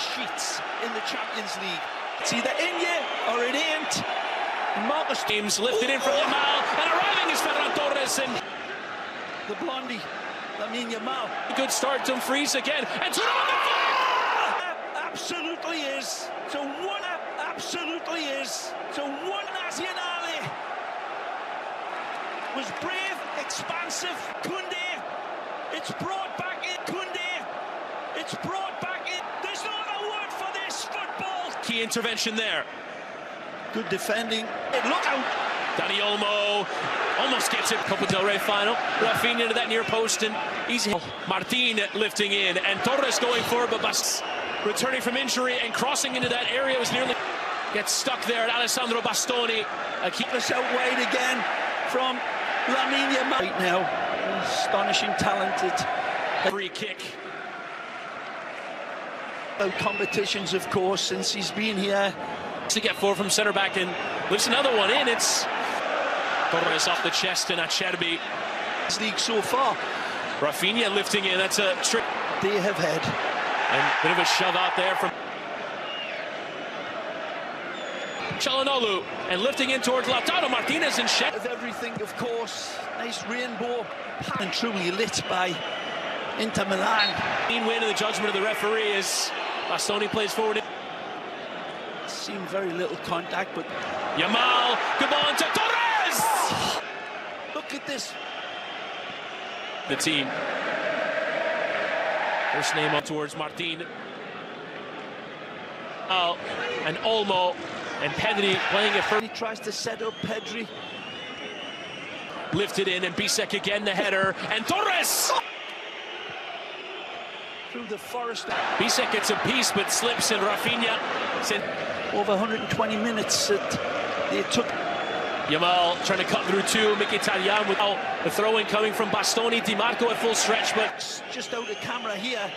sheets in the Champions League. It's either in you or it ain't. Marcus James lifted in from Yamal, and arriving is Ferran Torres, and the blondie, Yamal. Good start, Dumfries again, and Thuram on the flag! Absolutely is. So one, absolutely is. So one Nacionale was brave, expansive. Koundé, it's brought back in. Koundé, it's brought back in. There's no other word for this football. Key intervention there. Good defending. Look out. Dani Olmo almost gets it. Copa del Rey final. Rafinha to that near post, and easy. Martin lifting in, and Torres going forward, but returning from injury and crossing into that area was nearly gets stuck there at Alessandro Bastoni. Keep us out wide again from Lamine Yamal. Right now, astonishing, talented. Free kick. Competitions, of course, since he's been here. To get forward from centre back and lifts another one in. It's Torres off the chest and Acerbi. This league so far. Rafinha lifting in. That's a trick. They have had. And a bit of a shove out there from Çalhanoğlu, and lifting in towards Lautaro Martinez and Shed. Of everything, of course. Nice rainbow. And truly lit by Inter Milan. Clean win in the judgment of the referee as Bastoni plays forward. Seemed very little contact, but Yamal, good ball to Torres! Look at this. The team. First name up towards Martin. And Olmo and Pedri playing it first. He tries to set up Pedri. Lifted in, and Bisek again, the header, and Torres! Through the forest. Bisek gets a piece, but slips, and Rafinha sent over 120 minutes that they took. Yamal trying to cut through two. Mkhitaryan with the throw-in coming from Bastoni. Di Marco at full stretch, but just out of camera here.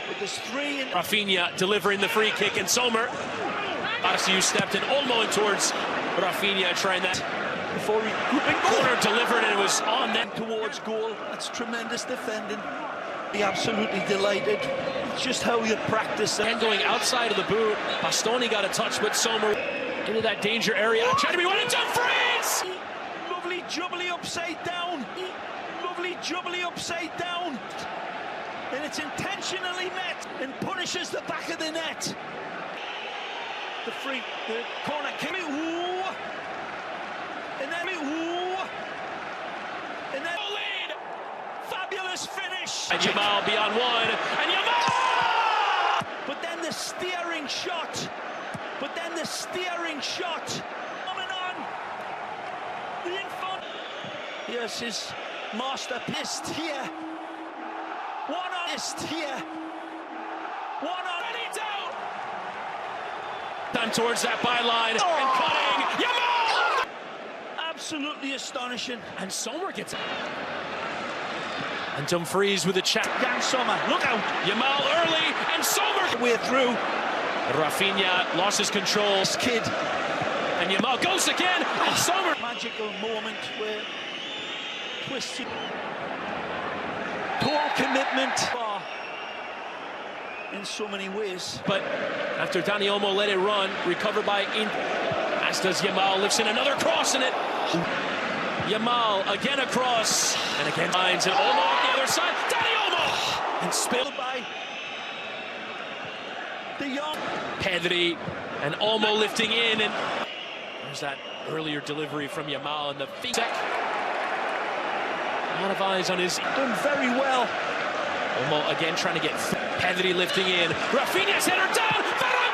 But there's three. And Rafinha delivering the free kick, and Sommer. Arceus stepped in, Olmo in towards Rafinha, trying that. Before regrouping, corner delivered, and it was on them towards goal. That's tremendous defending. Be absolutely delighted. It's just how you practice. And going outside of the boot, Bastoni got a touch, but Sommer into that danger area. Acerbi went into Dumfries! Lovely jubbly upside down. Lovely jubbly upside down. And it's intentionally met and punishes the back of the net. The corner kick. And then lead. Fabulous finish. And Yamal beyond one. And Yamal! But then the steering shot. Coming on. The infant. Here's his master pissed here. One on pissed here. One on. Ready down. Done towards that byline. And cutting. Yamal! Absolutely astonishing. And Sommer gets it. And Dumfries with a check. Jan Sommer, look out. Yamal early, and Sommer. We're through. Rafinha lost his control. This kid. And Yamal goes again, and Sommer. Magical moment where twisted. Total commitment. In so many ways. But after Dani Olmo let it run, recovered by as does Yamal, lifts in another cross in it. Yamal again across, and again finds it. Olmo on the other side. Dani Olmo! And spilled by the young Pedri, and Olmo lifting in, and there's that earlier delivery from Yamal and the feet. A lot of eyes on his. Done very well. Olmo again trying to get Pedri lifting in. Rafinha's header down.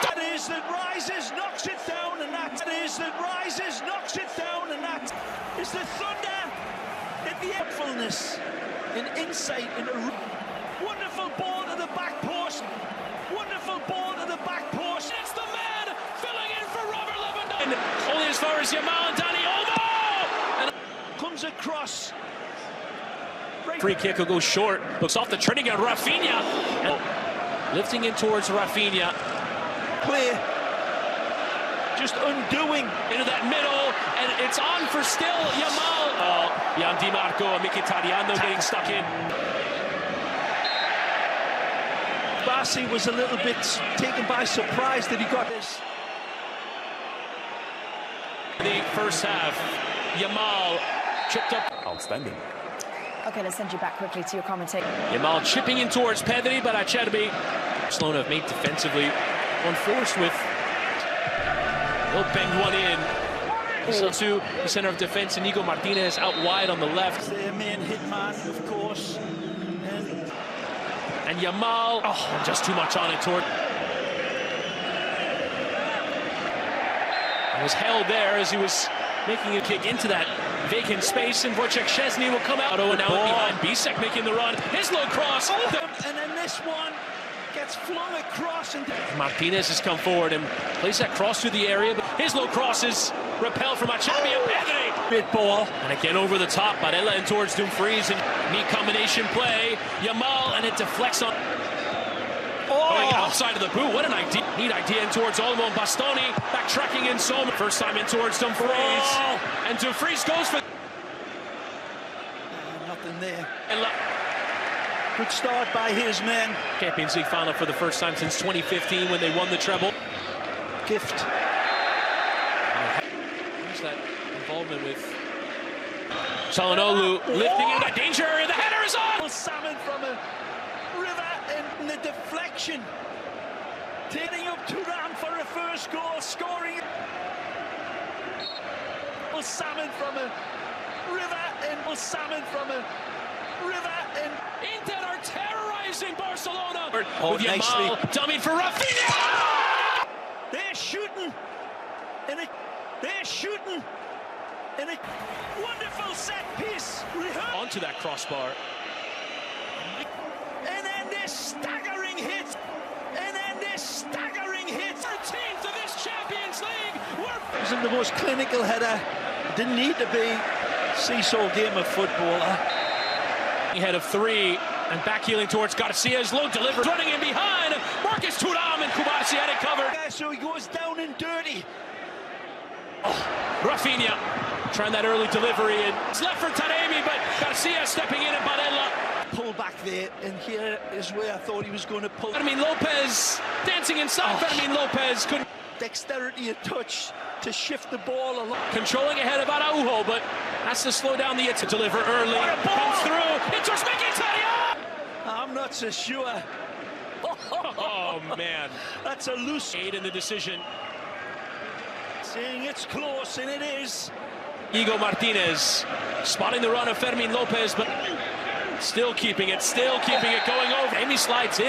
That is that rises, knocks it down, and that is that rises, knocks it down, and that is the thunder in the helpfulness, in insight, in a wonderful ball to the back post. Wonderful ball to the back post. It's the man filling in for Robert Lewandowski. Only as far as Yamal and Dani Olmo. And comes across. Free kick will go short. Looks off the training on Rafinha. And lifting in towards Rafinha. Clear. Just undoing. Into that middle. And it's on for still Yamal. Oh, Jan Di Marco and Mkhitaryan getting stuck in. Barsi was a little bit taken by surprise that he got this. The first half, Yamal chipped up. Outstanding. Okay, let's send you back quickly to your commentator. Yamal chipping in towards Pedri, but Acerbi. Barcelona have made defensively unforced with. They'll bend one in. So to the center of defense, Inigo Martinez out wide on the left. Their main hitman, of course. And Yamal, just too much on it toward. It was held there as he was making a kick into that vacant space, and Wojciech Szczesny will come out. And now behind, Bisek making the run. His low cross. And then this one gets flung across. And Martinez has come forward and plays that cross through the area, but his low cross is repelled from Acerbi and Pedri. Bit ball. And again over the top, Barella in towards Dumfries, and neat combination play. Yamal, and it deflects on. Going outside of the boot. What an idea. Neat idea in towards Olmo and Bastoni. Backtracking in Soma. First time in towards Dumfries. And Dumfries goes for. Nothing there. Good start by his men. Champions League final for the first time since 2015 when they won the treble. Gift. There's that involvement with Çalhanoğlu lifting into that danger area. The header is on. Salmon from a river and the deflection. Taking up Thuram for a first goal, scoring. Salmon from a river and salmon from a river and Inter are terrorizing Barcelona. With nicely. Yamal dummy for Rafinha. They're shooting. They're shooting. And a wonderful set piece. Onto that crossbar. And then this staggering hit. And then this staggering hit. 13th of this Champions League. It wasn't the most clinical header. Didn't need to be. Seesaw game of football. Head of three. And back heeling towards Garcia's low delivery. Running in behind. Marcus Thuram and Kubasi had it covered. So he goes down and dirty. Rafinha trying that early delivery, and it's left for Taremi, but Garcia stepping in and Barella. Pull back there, and here is where I thought he was going to pull. Fermin Lopez dancing inside. Fermin Lopez couldn't. Dexterity and touch to shift the ball along. Controlling ahead of Araujo, but has to slow down the to deliver early. Comes through. It's Mkhitaryan. I'm not so sure. Oh man, that's a loose aid in the decision. Saying it's close, and it is. Inigo Martinez spotting the run of Fermin Lopez, but still keeping it going over. Amy slides in.